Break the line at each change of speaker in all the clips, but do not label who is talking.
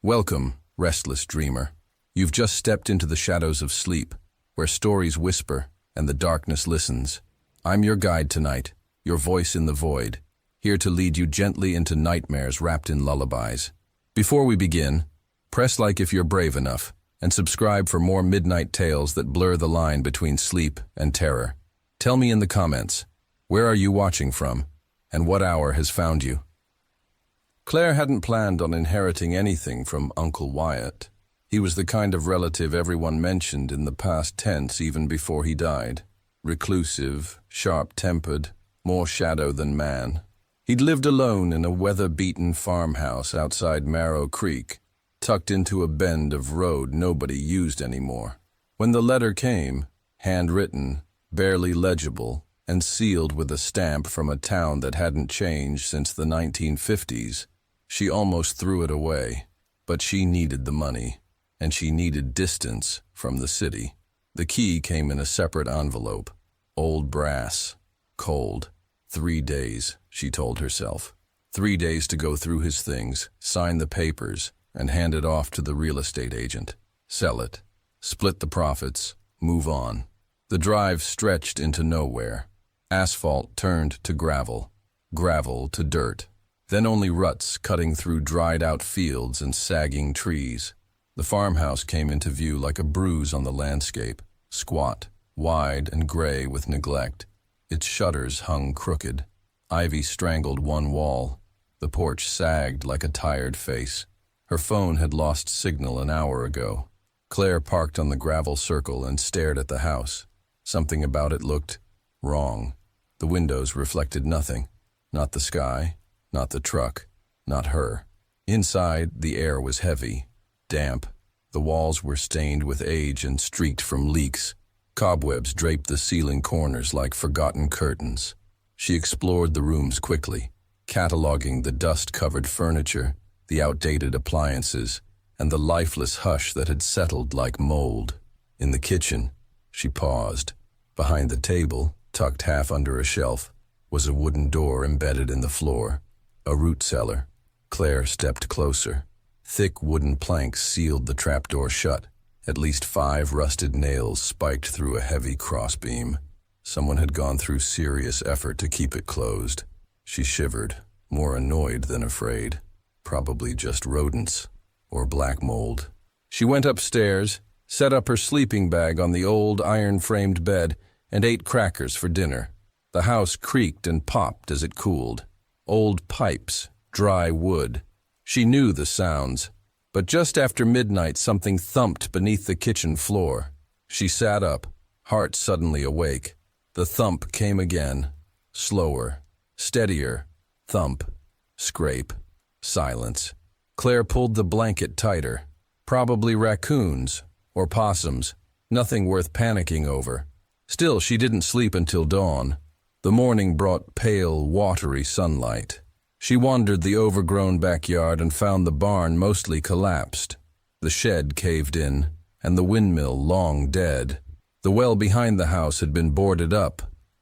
Welcome, restless dreamer. You've just stepped into the shadows of sleep, where stories whisper and the darkness listens. I'm your guide tonight, your voice in the void, here to lead you gently into nightmares wrapped in lullabies. Before we begin, press like if you're brave enough, and subscribe for more midnight tales that blur the line between sleep and terror. Tell me in the comments, where are you watching from, and what hour has found you? Claire hadn't planned on inheriting anything from Uncle Wyatt. He was the kind of relative everyone mentioned in the past tense even before he died. Reclusive, sharp-tempered, more shadow than man. He'd lived alone in a weather-beaten farmhouse outside Marrow Creek, tucked into a bend of road nobody used anymore. When the letter came, handwritten, barely legible, and sealed with a stamp from a town that hadn't changed since the 1950s, she almost threw it away. But she needed the money, and she needed distance from the city. The key came in a separate envelope. Old brass. Cold. 3 days, she told herself. 3 days to go through his things, sign the papers, and hand it off to the real estate agent. Sell it. Split the profits. Move on. The drive stretched into nowhere. Asphalt turned to gravel. Gravel to dirt. Then only ruts cutting through dried-out fields and sagging trees. The farmhouse came into view like a bruise on the landscape, squat, wide and gray with neglect. Its shutters hung crooked. Ivy strangled one wall. The porch sagged like a tired face. Her phone had lost signal an hour ago. Claire parked on the gravel circle and stared at the house. Something about it looked wrong. The windows reflected nothing. Not the sky. Not the truck, not her. Inside, the air was heavy, damp. The walls were stained with age and streaked from leaks. Cobwebs draped the ceiling corners like forgotten curtains. She explored the rooms quickly, cataloging the dust-covered furniture, the outdated appliances, and the lifeless hush that had settled like mold. In the kitchen, she paused. Behind the table, tucked half under a shelf, was a wooden door embedded in the floor. A root cellar. Claire stepped closer. Thick wooden planks sealed the trapdoor shut. At least 5 rusted nails spiked through a heavy crossbeam. Someone had gone through serious effort to keep it closed. She shivered, more annoyed than afraid. Probably just rodents, or black mold. She went upstairs, set up her sleeping bag on the old iron-framed bed, and ate crackers for dinner. The house creaked and popped as it cooled. Old pipes, dry wood. She knew the sounds, but just after midnight something thumped beneath the kitchen floor. She sat up, heart suddenly awake. The thump came again, slower, steadier. Thump, scrape, silence. Claire pulled the blanket tighter. Probably raccoons or possums, nothing worth panicking over. Still, she didn't sleep until dawn. The morning brought pale, watery sunlight. She wandered the overgrown backyard and found the barn mostly collapsed. The shed caved in, and the windmill long dead. The well behind the house had been boarded up,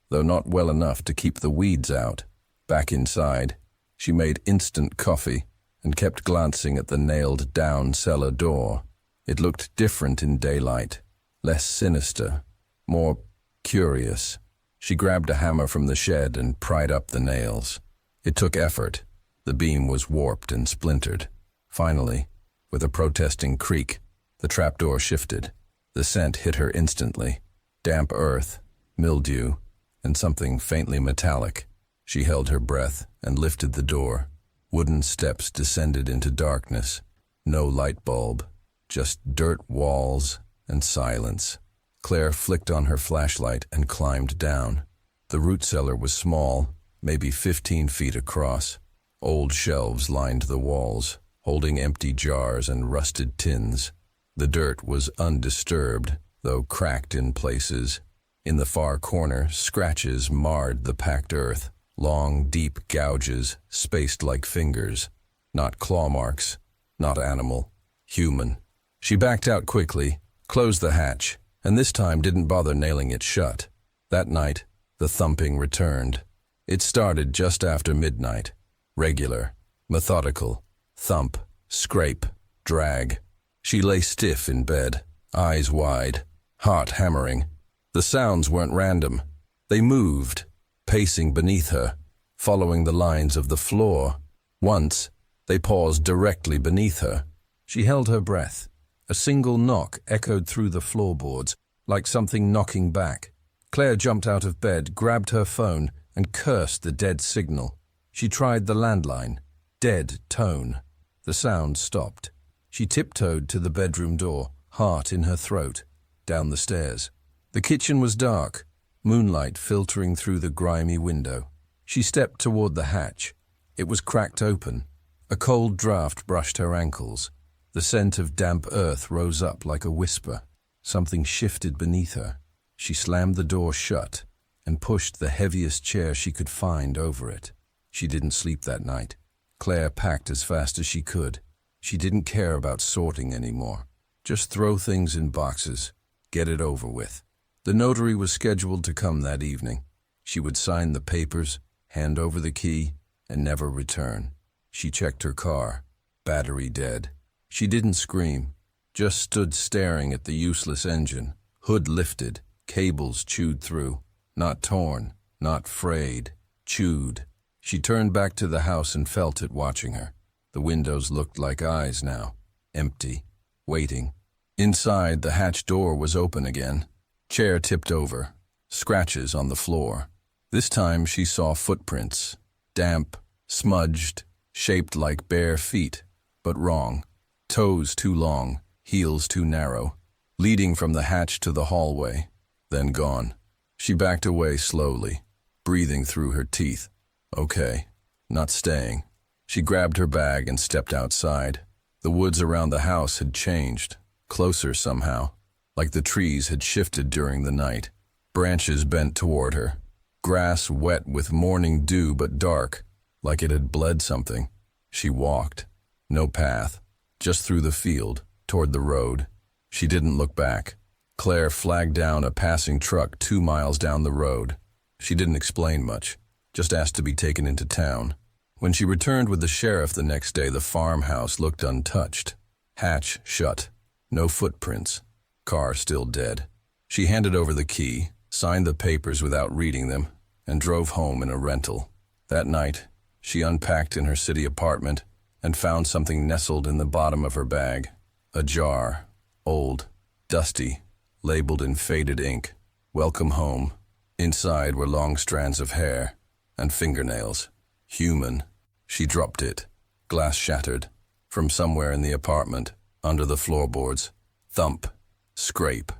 though not well enough to keep the weeds out. Back inside, she made instant coffee and kept glancing at the nailed-down cellar door. It looked different in daylight, less sinister, more curious. She grabbed a hammer from the shed and pried up the nails. It took effort. The beam was warped and splintered. Finally, with a protesting creak, the trapdoor shifted. The scent hit her instantly. Damp earth, mildew, and something faintly metallic. She held her breath and lifted the door. Wooden steps descended into darkness. No light bulb, just dirt walls and silence. Claire flicked on her flashlight and climbed down. The root cellar was small, maybe 15 feet across. Old shelves lined the walls, holding empty jars and rusted tins. The dirt was undisturbed, though cracked in places. In the far corner, scratches marred the packed earth. Long, deep gouges, spaced like fingers. Not claw marks, not animal, human. She backed out quickly, closed the hatch, and this time didn't bother nailing it shut. That night, the thumping returned. It started just after midnight. Regular, methodical, thump, scrape, drag. She lay stiff in bed, eyes wide, heart hammering. The sounds weren't random. They moved, pacing beneath her, following the lines of the floor. Once, they paused directly beneath her. She held her breath. A single knock echoed through the floorboards, like something knocking back. Claire jumped out of bed, grabbed her phone, and cursed the dead signal. She tried the landline. Dead tone. The sound stopped. She tiptoed to the bedroom door, heart in her throat, down the stairs. The kitchen was dark, moonlight filtering through the grimy window. She stepped toward the hatch. It was cracked open. A cold draft brushed her ankles. The scent of damp earth rose up like a whisper. Something shifted beneath her. She slammed the door shut and pushed the heaviest chair she could find over it. She didn't sleep that night. Claire packed as fast as she could. She didn't care about sorting anymore. Just throw things in boxes. Get it over with. The notary was scheduled to come that evening. She would sign the papers, hand over the key, and never return. She checked her car. Battery dead. She didn't scream, just stood staring at the useless engine. Hood lifted, cables chewed through. Not torn, not frayed, chewed. She turned back to the house and felt it watching her. The windows looked like eyes now, empty, waiting. Inside, the hatch door was open again. Chair tipped over, scratches on the floor. This time she saw footprints, damp, smudged, shaped like bare feet, but wrong. Toes too long, heels too narrow, leading from the hatch to the hallway, then gone. She backed away slowly, breathing through her teeth. Okay, not staying. She grabbed her bag and stepped outside. The woods around the house had changed, closer somehow, like the trees had shifted during the night. Branches bent toward her, grass wet with morning dew but dark, like it had bled something. She walked. No path, just through the field, toward the road. She didn't look back. Claire flagged down a passing truck 2 miles down the road. She didn't explain much, just asked to be taken into town. When she returned with the sheriff the next day, the farmhouse looked untouched. Hatch shut. No footprints. Car still dead. She handed over the key, signed the papers without reading them, and drove home in a rental. That night, she unpacked in her city apartment and found something nestled in the bottom of her bag. A jar, old, dusty, labeled in faded ink. Welcome home. Inside were long strands of hair and fingernails. Human. She dropped it. Glass shattered. From somewhere in the apartment, under the floorboards. Thump. Scrape.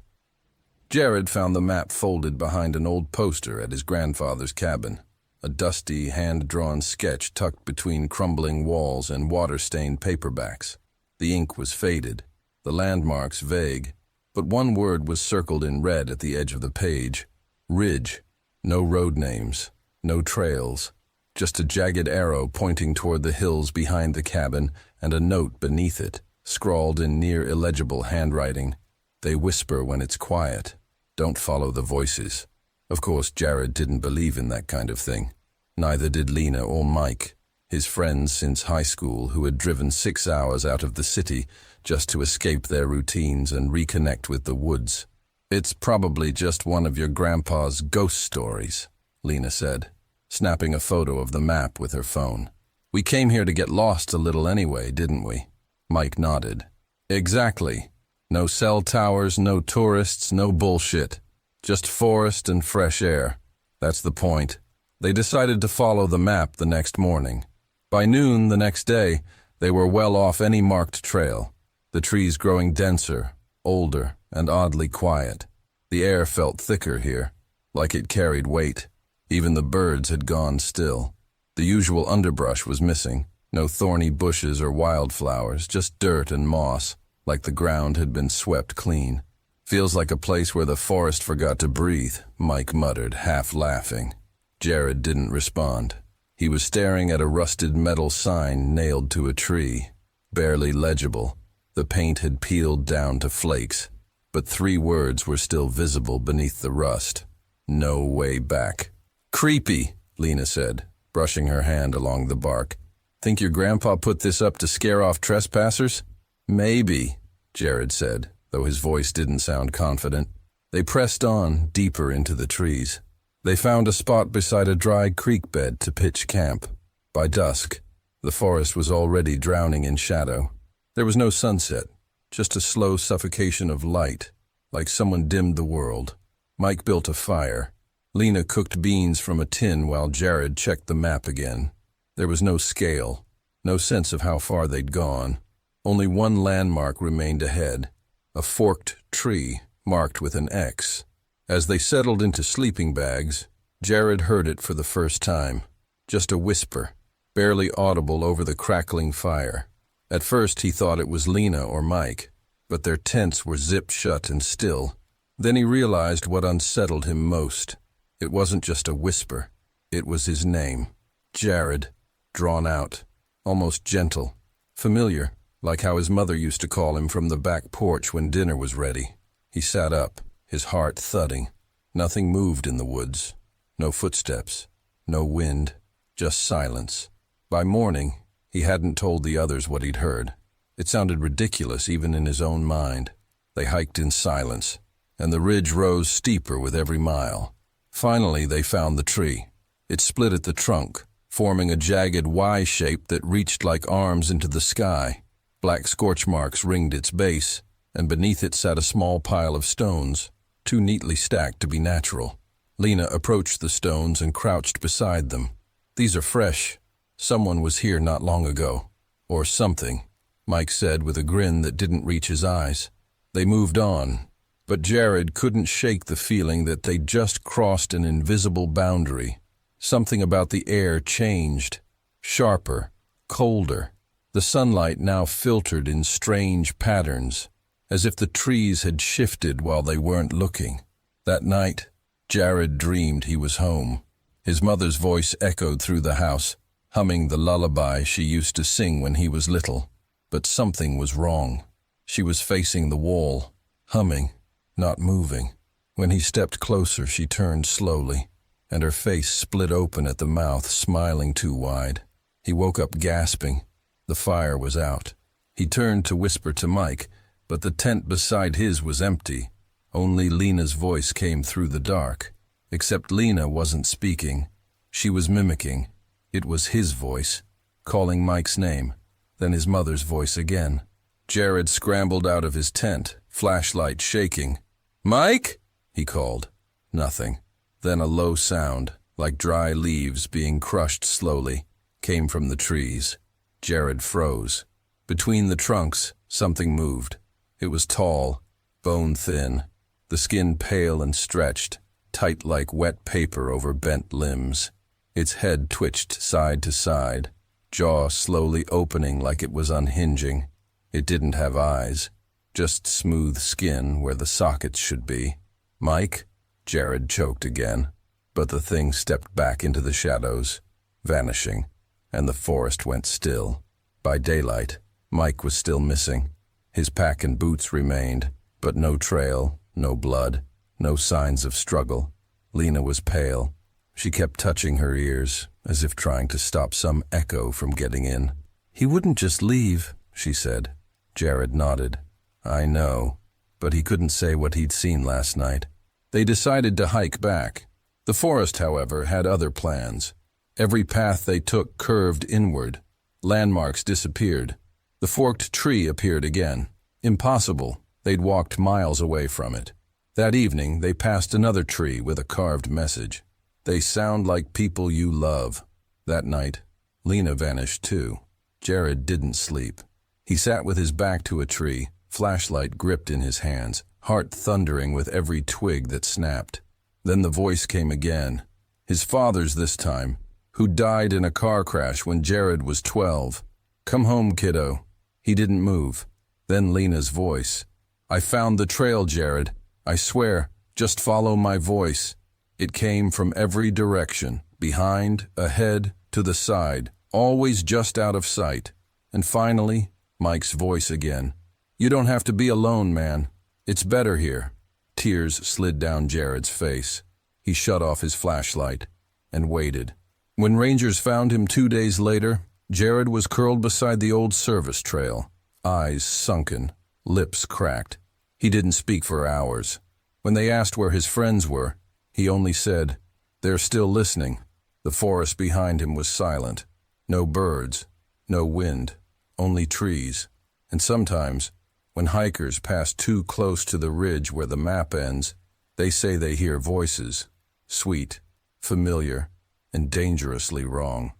Jared found the map folded behind an old poster at his grandfather's cabin. A dusty, hand-drawn sketch tucked between crumbling walls and water-stained paperbacks. The ink was faded, the landmarks vague, but one word was circled in red at the edge of the page. Ridge. No road names, no trails, just a jagged arrow pointing toward the hills behind the cabin and a note beneath it, scrawled in near illegible handwriting. They whisper when it's quiet. Don't follow the voices. Of course, Jared didn't believe in that kind of thing. Neither did Lena or Mike, his friends since high school who had driven 6 hours out of the city just to escape their routines and reconnect with the woods. It's probably just one of your grandpa's ghost stories, Lena said, snapping a photo of the map with her phone. We came here to get lost a little anyway, didn't we? Mike nodded. Exactly. No cell towers, no tourists, no bullshit. Just forest and fresh air. That's the point. They decided to follow the map the next morning. By noon the next day, they were well off any marked trail, the trees growing denser, older, and oddly quiet. The air felt thicker here, like it carried weight. Even the birds had gone still. The usual underbrush was missing, no thorny bushes or wildflowers, just dirt and moss, like the ground had been swept clean. Feels like a place where the forest forgot to breathe, Mike muttered, half laughing. Jared didn't respond. He was staring at a rusted metal sign nailed to a tree, barely legible. The paint had peeled down to flakes, but 3 words were still visible beneath the rust. No way back. Creepy, Lena said, brushing her hand along the bark. Think your grandpa put this up to scare off trespassers? Maybe, Jared said, though his voice didn't sound confident. They pressed on, deeper into the trees. They found a spot beside a dry creek bed to pitch camp. By dusk, the forest was already drowning in shadow. There was no sunset, just a slow suffocation of light, like someone dimmed the world. Mike built a fire. Lena cooked beans from a tin while Jared checked the map again. There was no scale, no sense of how far they'd gone. Only one landmark remained ahead, a forked tree marked with an X. As they settled into sleeping bags, Jared heard it for the first time. Just a whisper, barely audible over the crackling fire. At first he thought it was Lena or Mike, but their tents were zipped shut and still. Then he realized what unsettled him most. It wasn't just a whisper. It was his name. Jared. Drawn out. Almost gentle. Familiar, like how his mother used to call him from the back porch when dinner was ready. He sat up, his heart thudding. Nothing moved in the woods. No footsteps. No wind. Just silence. By morning, he hadn't told the others what he'd heard. It sounded ridiculous even in his own mind. They hiked in silence, and the ridge rose steeper with every mile. Finally, they found the tree. It split at the trunk, forming a jagged Y shape that reached like arms into the sky. Black scorch marks ringed its base, and beneath it sat a small pile of stones, too neatly stacked to be natural. Lena approached the stones and crouched beside them. "These are fresh. Someone was here not long ago. Or something," Mike said with a grin that didn't reach his eyes. They moved on, but Jared couldn't shake the feeling that they'd just crossed an invisible boundary. Something about the air changed. Sharper, colder. The sunlight now filtered in strange patterns, as if the trees had shifted while they weren't looking. That night, Jared dreamed he was home. His mother's voice echoed through the house, humming the lullaby she used to sing when he was little. But something was wrong. She was facing the wall, humming, not moving. When he stepped closer, she turned slowly, and her face split open at the mouth, smiling too wide. He woke up gasping. The fire was out. He turned to whisper to Mike, but the tent beside his was empty. Only Lena's voice came through the dark. Except Lena wasn't speaking. She was mimicking. It was his voice, calling Mike's name, then his mother's voice again. Jared scrambled out of his tent, flashlight shaking. "Mike?" he called. Nothing. Then a low sound, like dry leaves being crushed slowly, came from the trees. Jared froze. Between the trunks, something moved. It was tall, bone-thin, the skin pale and stretched, tight like wet paper over bent limbs. Its head twitched side to side, jaw slowly opening like it was unhinging. It didn't have eyes, just smooth skin where the sockets should be. "Mike?" Jared choked again, but the thing stepped back into the shadows, vanishing, and the forest went still. By daylight, Mike was still missing. His pack and boots remained, but no trail, no blood, no signs of struggle. Lena was pale. She kept touching her ears, as if trying to stop some echo from getting in. "He wouldn't just leave," she said. Jared nodded. "I know," but he couldn't say what he'd seen last night. They decided to hike back. The forest, however, had other plans. Every path they took curved inward. Landmarks disappeared. The forked tree appeared again. Impossible. They'd walked miles away from it. That evening, they passed another tree with a carved message. "They sound like people you love." That night, Lena vanished too. Jared didn't sleep. He sat with his back to a tree, flashlight gripped in his hands, heart thundering with every twig that snapped. Then the voice came again. His father's this time, who died in a car crash when Jared was 12. "Come home, kiddo." He didn't move. Then Lena's voice. "I found the trail, Jared. I swear, just follow my voice." It came from every direction, behind, ahead, to the side, always just out of sight. And finally, Mike's voice again. "You don't have to be alone, man. It's better here." Tears slid down Jared's face. He shut off his flashlight and waited. When rangers found him 2 days later, Jared was curled beside the old service trail. eyes sunken, lips cracked. He didn't speak for hours. When they asked where his friends were, he only said, "They're still listening." The forest behind him was silent. No birds, no wind, only trees. And sometimes, when hikers pass too close to the ridge where the map ends, they say they hear voices, sweet, familiar, and dangerously wrong.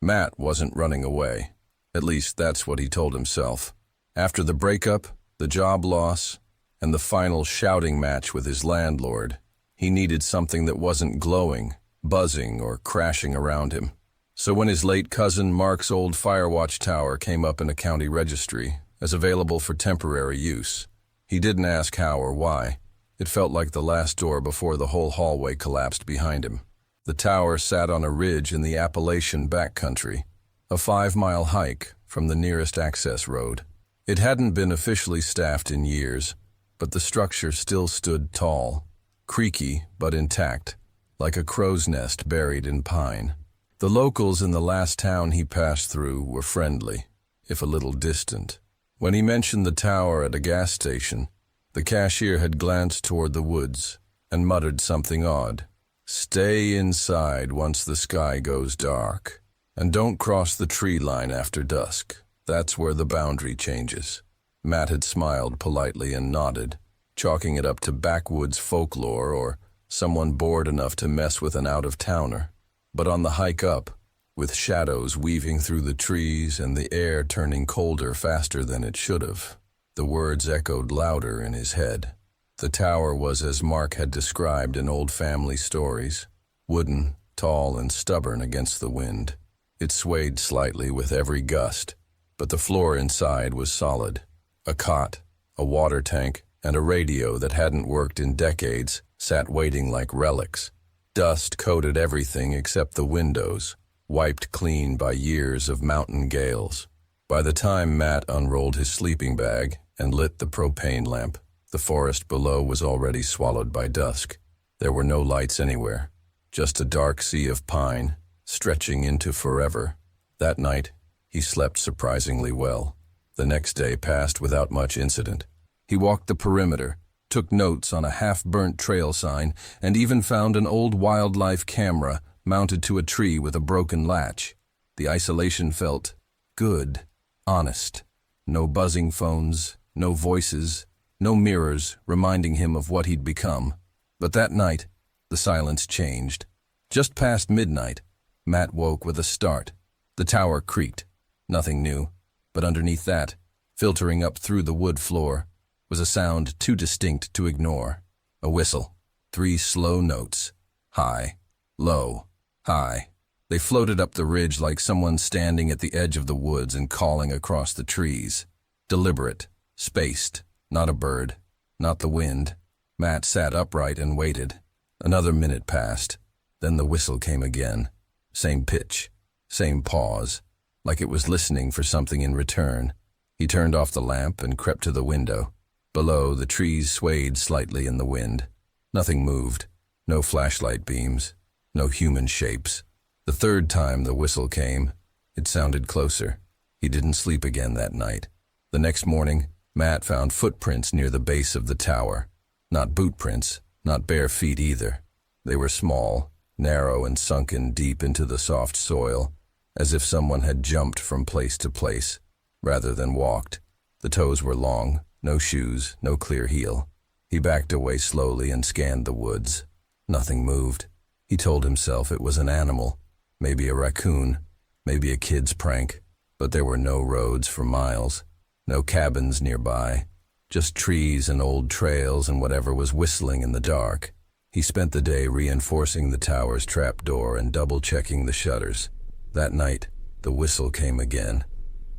Matt wasn't running away. At least that's what he told himself. After the breakup, the job loss, and the final shouting match with his landlord, he needed something that wasn't glowing, buzzing, or crashing around him. So when his late cousin Mark's old Firewatch tower came up in a county registry as available for temporary use, he didn't ask how or why. It felt like the last door before the whole hallway collapsed behind him. The tower sat on a ridge in the Appalachian backcountry, a 5-mile hike from the nearest access road. It hadn't been officially staffed in years, but the structure still stood tall, creaky but intact, like a crow's nest buried in pine. The locals in the last town he passed through were friendly, if a little distant. When he mentioned the tower at a gas station, the cashier had glanced toward the woods and muttered something odd. "Stay inside once the sky goes dark, and don't cross the tree line after dusk. That's where the boundary changes." Matt had smiled politely and nodded, chalking it up to backwoods folklore or someone bored enough to mess with an out-of-towner. But on the hike up, with shadows weaving through the trees and the air turning colder faster than it should have, the words echoed louder in his head. The tower was as Mark had described in old family stories, wooden, tall, and stubborn against the wind. It swayed slightly with every gust, but the floor inside was solid. A cot, a water tank, and a radio that hadn't worked in decades sat waiting like relics. Dust coated everything except the windows, wiped clean by years of mountain gales. By the time Matt unrolled his sleeping bag and lit the propane lamp, the forest below was already swallowed by dusk. There were no lights anywhere, just a dark sea of pine, stretching into forever. That night, he slept surprisingly well. The next day passed without much incident. He walked the perimeter, took notes on a half-burnt trail sign, and even found an old wildlife camera mounted to a tree with a broken latch. The isolation felt good, honest. No buzzing phones, no voices, no mirrors reminding him of what he'd become. But that night, the silence changed. Just past midnight, Matt woke with a start. The tower creaked. Nothing new, but underneath that, filtering up through the wood floor, was a sound too distinct to ignore. A whistle. 3 slow notes. High, low, high. They floated up the ridge like someone standing at the edge of the woods and calling across the trees. Deliberate, spaced, not a bird, not the wind. Matt sat upright and waited. Another minute passed. Then the whistle came again. Same pitch, same pause, like it was listening for something in return. He turned off the lamp and crept to the window. Below, the trees swayed slightly in the wind. Nothing moved. No flashlight beams. No human shapes. The third time the whistle came, it sounded closer. He didn't sleep again that night. The next morning, Matt found footprints near the base of the tower. Not boot prints, not bare feet either. They were small, narrow, and sunken deep into the soft soil, as if someone had jumped from place to place, rather than walked. The toes were long, no shoes, no clear heel. He backed away slowly and scanned the woods. Nothing moved. He told himself it was an animal, maybe a raccoon, maybe a kid's prank, but there were no roads for miles, no cabins nearby, just trees and old trails and whatever was whistling in the dark. He spent the day reinforcing the tower's trapdoor and double-checking the shutters. That night, the whistle came again.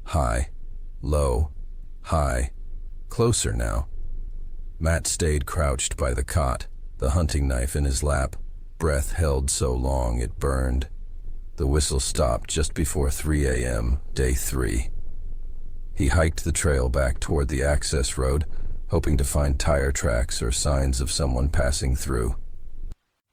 High, low, high, closer now. Matt stayed crouched by the cot, the hunting knife in his lap, breath held so long it burned. The whistle stopped just before 3 a.m., day 3. He hiked the trail back toward the access road, hoping to find tire tracks or signs of someone passing through.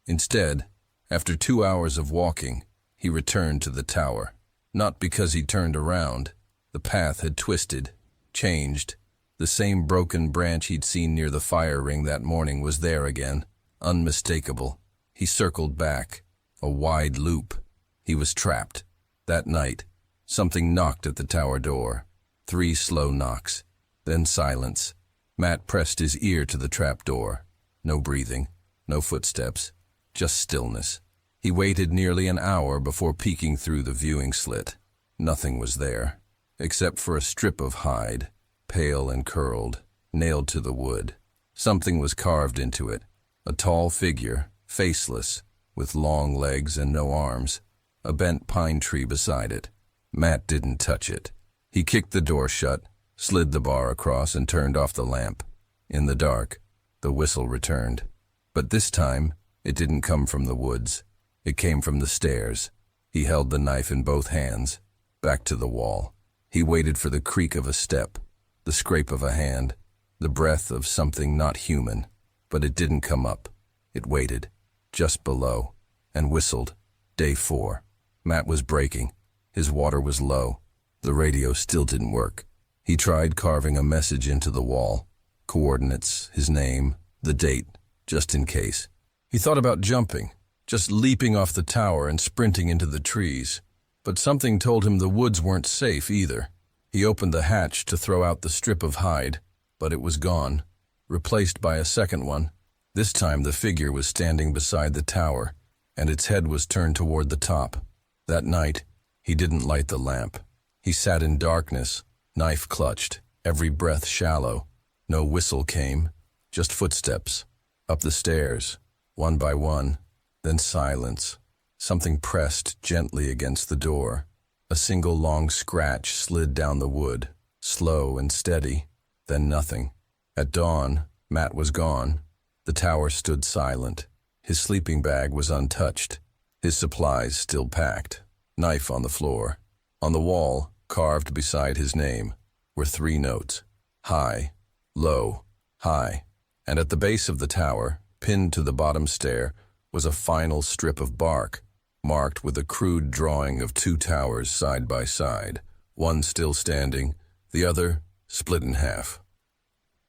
Instead, after 2 hours of walking, he returned to the tower. Not because he turned around. The path had twisted, changed. The same broken branch he'd seen near the fire ring that morning was there again, unmistakable. He circled back, a wide loop. He was trapped. That night, something knocked at the tower door. 3 slow knocks, then silence. Matt pressed his ear to the trap door. No breathing, no footsteps, just stillness. He waited nearly an hour before peeking through the viewing slit. Nothing was there, except for a strip of hide, pale and curled, nailed to the wood. Something was carved into it, a tall figure, faceless, with long legs and no arms, a bent pine tree beside it. Matt didn't touch it. He kicked the door shut, slid the bar across, and turned off the lamp. In the dark, the whistle returned. But this time, it didn't come from the woods. It came from the stairs. He held the knife in both hands, back to the wall. He waited for the creak of a step, the scrape of a hand, the breath of something not human. But it didn't come up. It waited, just below, and whistled. Day 4. Matt was breaking. His water was low. The radio still didn't work. He tried carving a message into the wall. Coordinates, his name, the date, just in case. He thought about jumping, just leaping off the tower and sprinting into the trees. But something told him the woods weren't safe either. He opened the hatch to throw out the strip of hide, but it was gone, replaced by a second one. This time the figure was standing beside the tower, and its head was turned toward the top. That night, he didn't light the lamp. He sat in darkness, knife clutched, every breath shallow. No whistle came, just footsteps. Up the stairs, one by one, then silence. Something pressed gently against the door. A single long scratch slid down the wood, slow and steady, then nothing. At dawn, Matt was gone. The tower stood silent. His sleeping bag was untouched, his supplies still packed. Knife on the floor. On the wall, carved beside his name, were 3 notes: high, low, high. And at the base of the tower, pinned to the bottom stair, was a final strip of bark, marked with a crude drawing of 2 towers side by side, one still standing, the other split in half.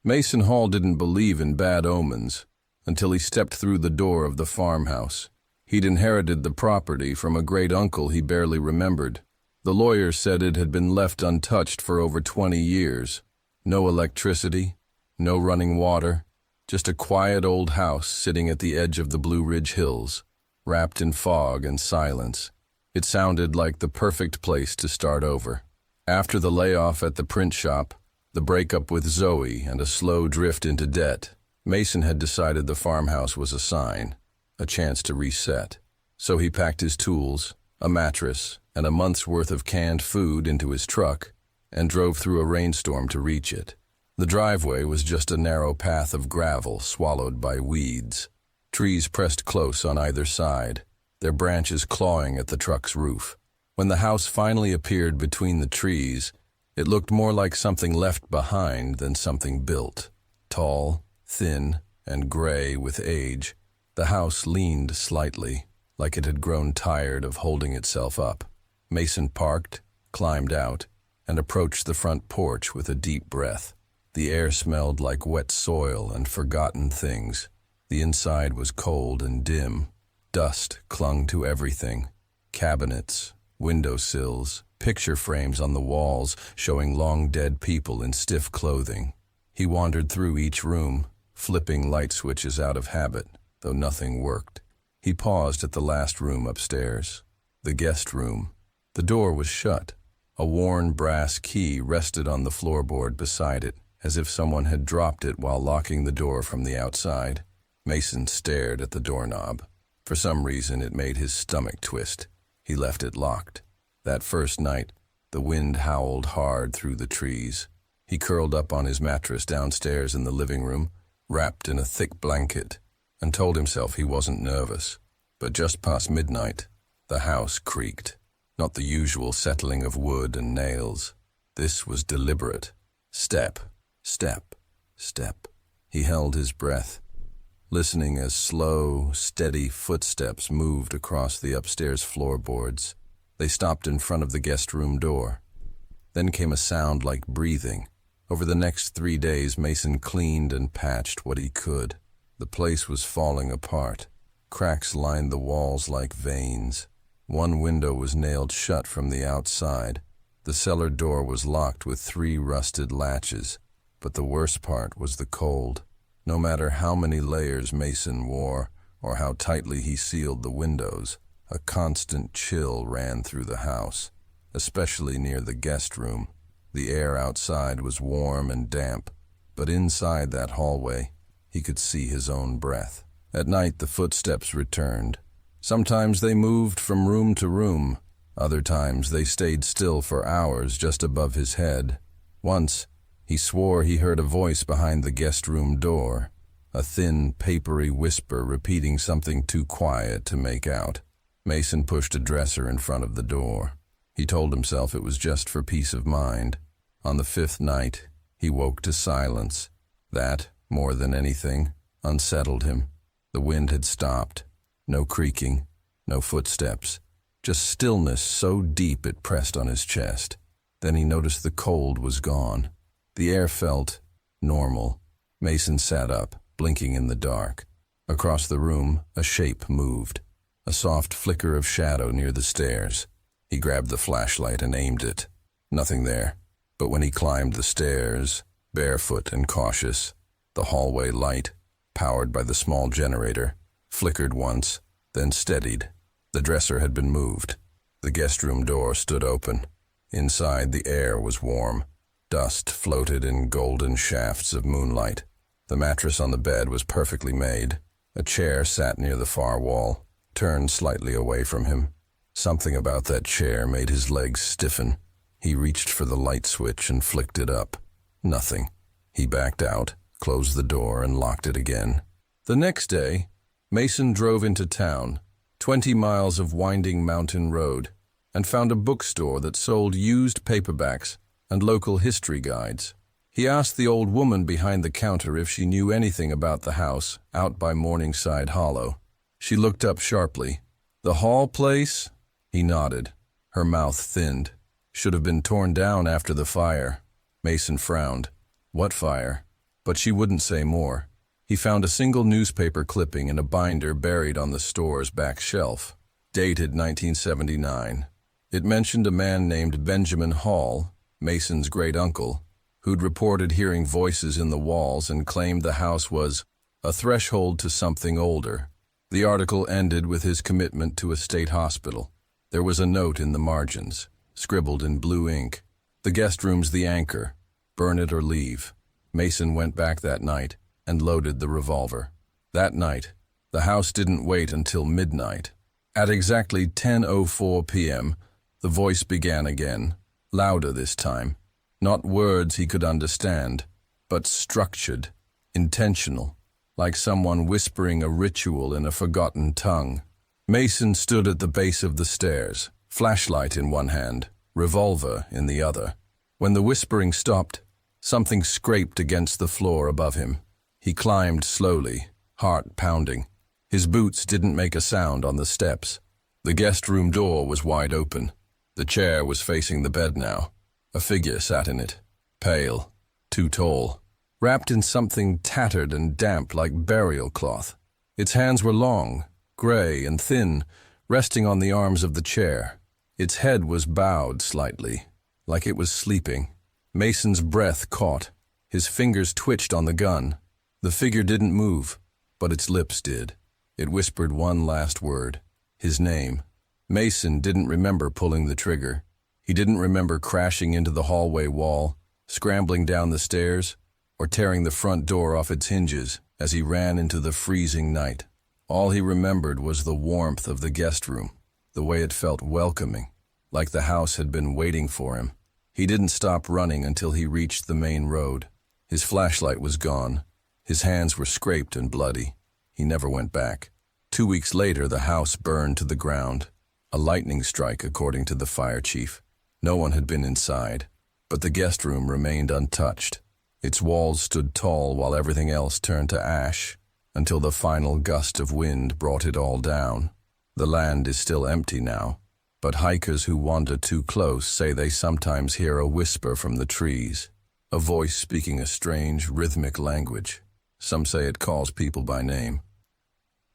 Mason Hall didn't believe in bad omens until he stepped through the door of the farmhouse. He'd inherited the property from a great-uncle he barely remembered. The lawyer said it had been left untouched for over 20 years. No electricity, no running water, just a quiet old house sitting at the edge of the Blue Ridge Hills, wrapped in fog and silence. It sounded like the perfect place to start over. After the layoff at the print shop, the breakup with Zoe, and a slow drift into debt, Mason had decided the farmhouse was a sign, a chance to reset. So he packed his tools, a mattress, and a month's worth of canned food into his truck and drove through a rainstorm to reach it. The driveway was just a narrow path of gravel swallowed by weeds. Trees pressed close on either side, their branches clawing at the truck's roof. When the house finally appeared between the trees, it looked more like something left behind than something built. Tall, thin, and gray with age, the house leaned slightly, like it had grown tired of holding itself up. Mason parked, climbed out, and approached the front porch with a deep breath. The air smelled like wet soil and forgotten things. The inside was cold and dim. Dust clung to everything. Cabinets, windowsills, picture frames on the walls showing long-dead people in stiff clothing. He wandered through each room, flipping light switches out of habit, though nothing worked. He paused at the last room upstairs, the guest room. The door was shut. A worn brass key rested on the floorboard beside it, as if someone had dropped it while locking the door from the outside. Mason stared at the doorknob. For some reason, it made his stomach twist. He left it locked. That first night, the wind howled hard through the trees. He curled up on his mattress downstairs in the living room, wrapped in a thick blanket, and told himself he wasn't nervous. But just past midnight, the house creaked. Not the usual settling of wood and nails. This was deliberate. Step, step, step. He held his breath, listening as slow, steady footsteps moved across the upstairs floorboards. They stopped in front of the guest room door. Then came a sound like breathing, Over the next 3 days, Mason cleaned and patched what he could. The place was falling apart. Cracks lined the walls like veins. One window was nailed shut from the outside. The cellar door was locked with 3 rusted latches. But the worst part was the cold. No matter how many layers Mason wore, or how tightly he sealed the windows, a constant chill ran through the house, especially near the guest room. The air outside was warm and damp, but inside that hallway, he could see his own breath. At night, the footsteps returned. Sometimes they moved from room to room. Other times they stayed still for hours just above his head. Once, he swore he heard a voice behind the guest room door, a thin, papery whisper repeating something too quiet to make out. Mason pushed a dresser in front of the door. He told himself it was just for peace of mind. On the 5th night, he woke to silence. That, more than anything, unsettled him. The wind had stopped. No creaking, no footsteps. Just stillness so deep it pressed on his chest. Then he noticed the cold was gone. The air felt normal. Mason sat up, blinking in the dark. Across the room, a shape moved. A soft flicker of shadow near the stairs. He grabbed the flashlight and aimed it. Nothing there. But when he climbed the stairs, barefoot and cautious, the hallway light, powered by the small generator, flickered once, then steadied. The dresser had been moved. The guest room door stood open. Inside, the air was warm. Dust floated in golden shafts of moonlight. The mattress on the bed was perfectly made. A chair sat near the far wall, turned slightly away from him. Something about that chair made his legs stiffen. He reached for the light switch and flicked it up. Nothing. He backed out, closed the door, and locked it again. The next day, Mason drove into town, 20 miles of winding mountain road, and found a bookstore that sold used paperbacks and local history guides. He asked the old woman behind the counter if she knew anything about the house out by Morningside Hollow. She looked up sharply. "The Hall place?" He nodded. Her mouth thinned. "Should have been torn down after the fire." Mason frowned. "What fire?" But she wouldn't say more. He found a single newspaper clipping in a binder buried on the store's back shelf, dated 1979. It mentioned a man named Benjamin Hall, Mason's great-uncle, who'd reported hearing voices in the walls and claimed the house was a threshold to something older. The article ended with his commitment to a state hospital. There was a note in the margins, scribbled in blue ink. "The guest room's the anchor. Burn it or leave." Mason went back that night and loaded the revolver. That night, the house didn't wait until midnight. At exactly 10:04 p.m., the voice began again, louder this time. Not words he could understand, but structured, intentional, like someone whispering a ritual in a forgotten tongue. Mason stood at the base of the stairs, flashlight in one hand, revolver in the other. When the whispering stopped, something scraped against the floor above him. He climbed slowly, heart pounding. His boots didn't make a sound on the steps. The guest room door was wide open. The chair was facing the bed now. A figure sat in it, pale, too tall, wrapped in something tattered and damp like burial cloth. Its hands were long, gray and thin, resting on the arms of the chair. Its head was bowed slightly, like it was sleeping. Mason's breath caught. His fingers twitched on the gun. The figure didn't move, but its lips did. It whispered one last word, his name. Mason didn't remember pulling the trigger. He didn't remember crashing into the hallway wall, scrambling down the stairs, or tearing the front door off its hinges as he ran into the freezing night. All he remembered was the warmth of the guest room, the way it felt welcoming, like the house had been waiting for him. He didn't stop running until he reached the main road. His flashlight was gone. His hands were scraped and bloody. He never went back. 2 weeks later, the house burned to the ground. A lightning strike, according to the fire chief. No one had been inside, but the guest room remained untouched. Its walls stood tall while everything else turned to ash, until the final gust of wind brought it all down. The land is still empty now, but hikers who wander too close say they sometimes hear a whisper from the trees. a voice speaking a strange, rhythmic language. Some say it calls people by name.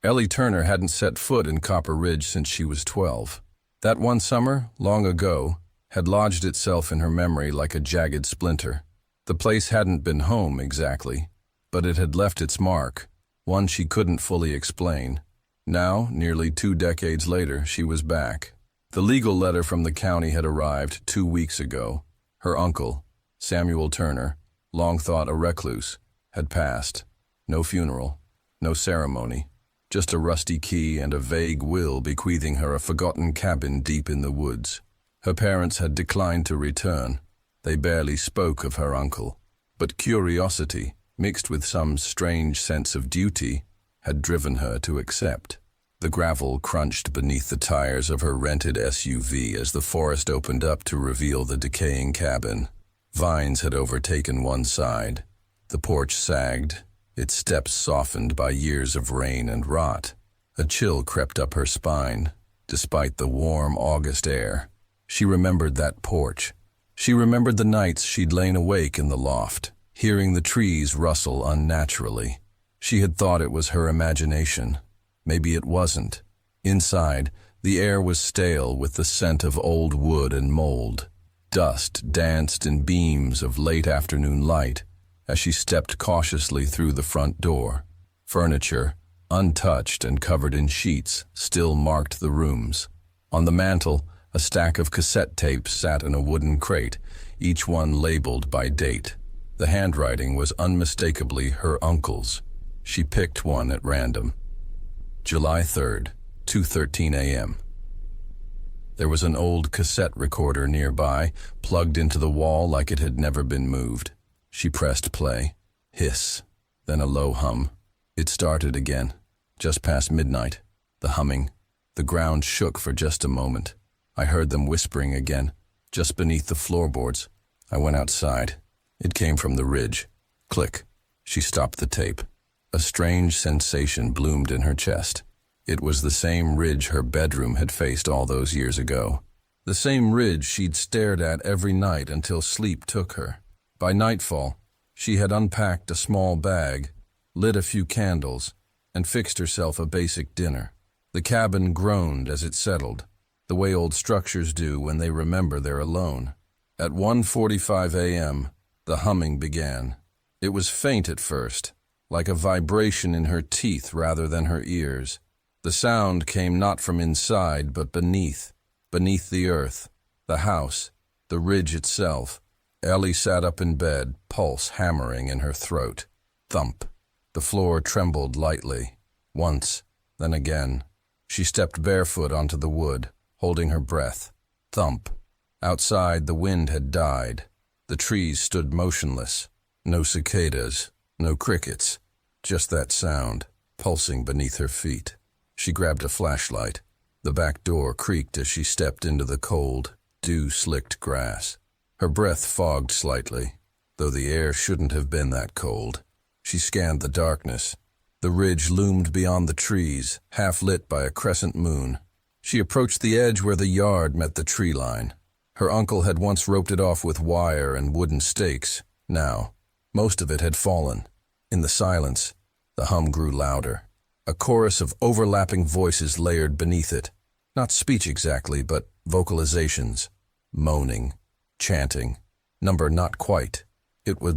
Ellie Turner hadn't set foot in Copper Ridge since she was 12. That one summer, long ago, had lodged itself in her memory like a jagged splinter. The place hadn't been home exactly, but it had left its mark, one she couldn't fully explain. Now, nearly 2 decades later, she was back. The legal letter from the county had arrived 2 weeks ago. Her uncle, Samuel Turner, long thought a recluse, had passed. No funeral, no ceremony, just a rusty key and a vague will bequeathing her a forgotten cabin deep in the woods. Her parents had declined to return. They barely spoke of her uncle, but curiosity, mixed with some strange sense of duty, had driven her to accept. The gravel crunched beneath the tires of her rented SUV as the forest opened up to reveal the decaying cabin. Vines had overtaken one side. The porch sagged, its steps softened by years of rain and rot. A chill crept up her spine, despite the warm August air. She remembered that porch. She remembered the nights she'd lain awake in the loft, hearing the trees rustle unnaturally. She had thought it was her imagination. Maybe it wasn't. Inside, the air was stale with the scent of old wood and mold. Dust danced in beams of late afternoon light as she stepped cautiously through the front door. Furniture, untouched and covered in sheets, still marked the rooms. On the mantel, a stack of cassette tapes sat in a wooden crate, each one labeled by date. The handwriting was unmistakably her uncle's. She picked one at random. July 3rd, 2:13 a.m. There was an old cassette recorder nearby, plugged into the wall like it had never been moved. She pressed play. Hiss, then a low hum. It started again, just past midnight. The humming. The ground shook for just a moment. I heard them whispering again, just beneath the floorboards. I went outside. It came from the ridge. Click. She stopped the tape. A strange sensation bloomed in her chest. It was the same ridge her bedroom had faced all those years ago. The same ridge she'd stared at every night until sleep took her. By nightfall, she had unpacked a small bag, lit a few candles, and fixed herself a basic dinner. The cabin groaned as it settled, the way old structures do when they remember they're alone. At 1:45 a.m., the humming began. It was faint at first, like a vibration in her teeth rather than her ears. The sound came not from inside, but beneath the earth, the house, the ridge itself. Ellie sat up in bed, pulse hammering in her throat. Thump. The floor trembled lightly. Once, then again. She stepped barefoot onto the wood, holding her breath. Thump. Outside, the wind had died. The trees stood motionless. No cicadas, no crickets. Just that sound, pulsing beneath her feet. She grabbed a flashlight. The back door creaked as she stepped into the cold, dew-slicked grass. Her breath fogged slightly, though the air shouldn't have been that cold. She scanned the darkness. The ridge loomed beyond the trees, half lit by a crescent moon. She approached the edge where the yard met the tree line. Her uncle had once roped it off with wire and wooden stakes. Now, most of it had fallen. In the silence, the hum grew louder. A chorus of overlapping voices layered beneath it. Not speech exactly, but vocalizations. Moaning, chanting. Number not quite. It was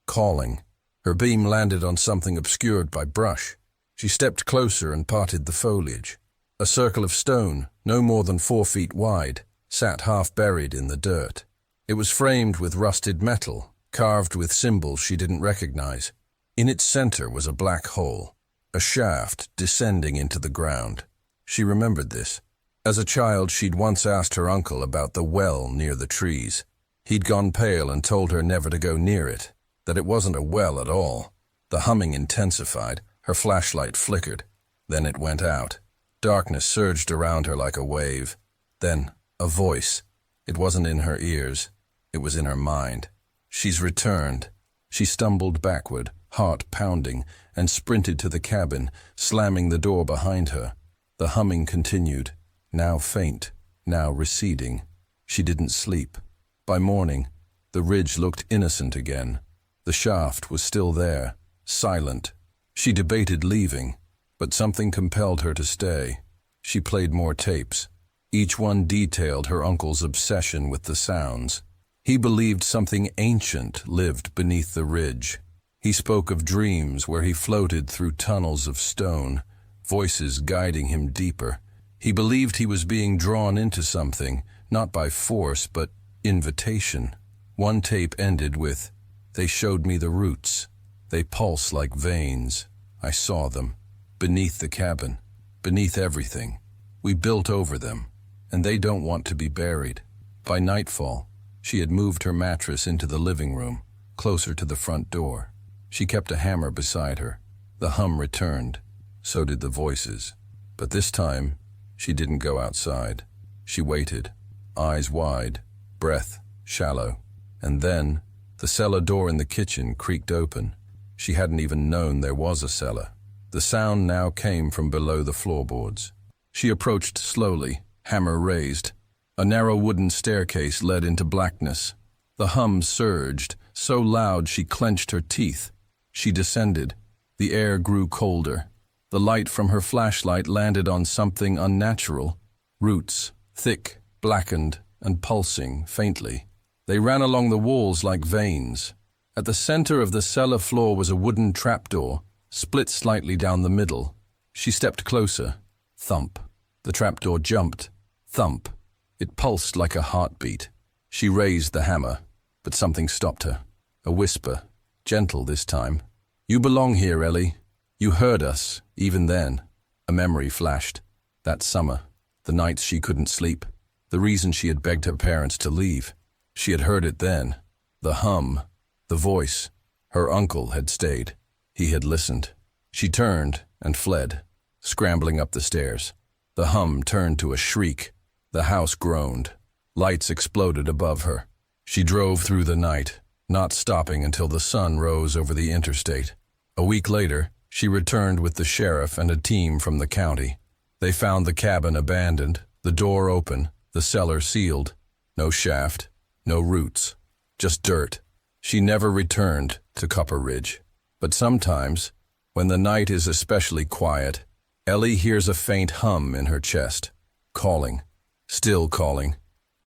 calling. Her beam landed on something obscured by brush. She stepped closer and parted the foliage. A circle of stone, no more than 4 feet wide, sat half buried in the dirt. It was framed with rusted metal, carved with symbols she didn't recognize. In its center was a black hole, a shaft descending into the ground. She remembered this. As a child, she'd once asked her uncle about the well near the trees. He'd gone pale and told her never to go near it, that it wasn't a well at all. The humming intensified. Her flashlight flickered. Then it went out. Darkness surged around her like a wave. Then, a voice. It wasn't in her ears. It was in her mind. She's returned. She stumbled backward, heart pounding, and sprinted to the cabin, slamming the door behind her. The humming continued, now faint, now receding. She didn't sleep. By morning, The ridge looked innocent again. The shaft was still there, silent. She debated leaving, but something compelled her to stay. She played more tapes. Each one detailed her uncle's obsession with the sounds. He believed something ancient lived beneath the ridge. He spoke of dreams where he floated through tunnels of stone, voices guiding him deeper. He believed he was being drawn into something, not by force, but invitation. One tape ended with, "They showed me the roots. They pulse like veins. I saw them. Beneath the cabin. Beneath everything. We built over them, and they don't want to be buried." By nightfall, she had moved her mattress into the living room, closer to the front door. She kept a hammer beside her. The hum returned. So did the voices. But this time, she didn't go outside. She waited, eyes wide, breath shallow. And then, the cellar door in the kitchen creaked open. She hadn't even known there was a cellar. The sound now came from below the floorboards. She approached slowly, hammer raised. A narrow wooden staircase led into blackness. The hum surged, so loud she clenched her teeth. She descended. The air grew colder. The light from her flashlight landed on something unnatural. Roots, thick, blackened, and pulsing faintly. They ran along the walls like veins. At the center of the cellar floor was a wooden trapdoor, split slightly down the middle. She stepped closer. Thump. The trapdoor jumped. Thump. It pulsed like a heartbeat. She raised the hammer, but something stopped her. A whisper, gentle this time. "You belong here, Ellie. You heard us, even then." A memory flashed. That summer, the nights she couldn't sleep, the reason she had begged her parents to leave. She had heard it then. The hum, the voice. Her uncle had stayed. He had listened. She turned and fled, scrambling up the stairs. The hum turned to a shriek. The house groaned. Lights exploded above her. She drove through the night, not stopping until the sun rose over the interstate. A week later, she returned with the sheriff and a team from the county. They found the cabin abandoned, the door open, the cellar sealed. No shaft, no roots, just dirt. She never returned to Copper Ridge. But sometimes, when the night is especially quiet, Ellie hears a faint hum in her chest, calling, still calling.